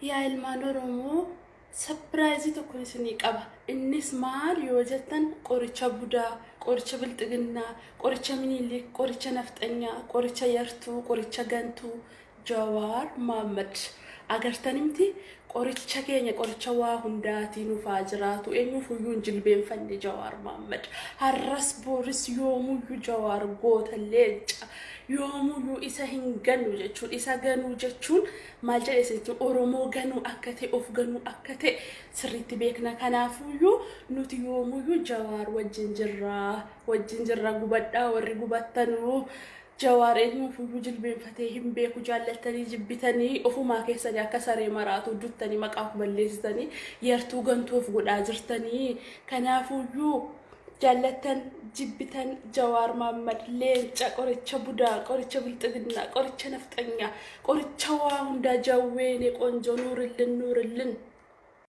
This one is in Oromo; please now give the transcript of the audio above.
Yaa ilmaan Oromoo sapiraayizii tokko isinii qaba. Innis maal yoo jettan qoricha budaa, qoricha bilxiginnaa, qoricha minilik, qoricha nafxanyaa, qoricha yartuu, qoricha gantuu Jawaar Mohammad agartanimti. Qoricha keenya qoricha waa hundaatiin dhufaa jiraatu eenyuufuyyuu hin jilbeenfanne Jawaar Mohammad. Har'as booris yoomuyyuu Jawaar goota leenca. Yoomuyyuu isa hin gannu jechuun isa ganuu jechuun maal jedhee jechuun Oromoo ganuu akka ta'e of ganuu akka ta'e sirriitti beekna. Kanaafuyyuu nuti yoomuyyuu Jawaar wajjin jirra gubadhaa warri gubattanuu. Jawaar eenyuufuyyuu jilbeenfatee hin beeku jaallattanii jibbitanii ofumaa keessanii akka saree maraatu duttanii maqaa balleessitanii yartuu gantuuf godhaa jirtanii. Kanaafuyyuu jaallattan jibbitan Jawaar Mohammad leenca qoricha budaa, qoricha bilxiginnaa, qoricha nafxanyaa, qoricha waa hundaa jawweene qonjo nuurillin.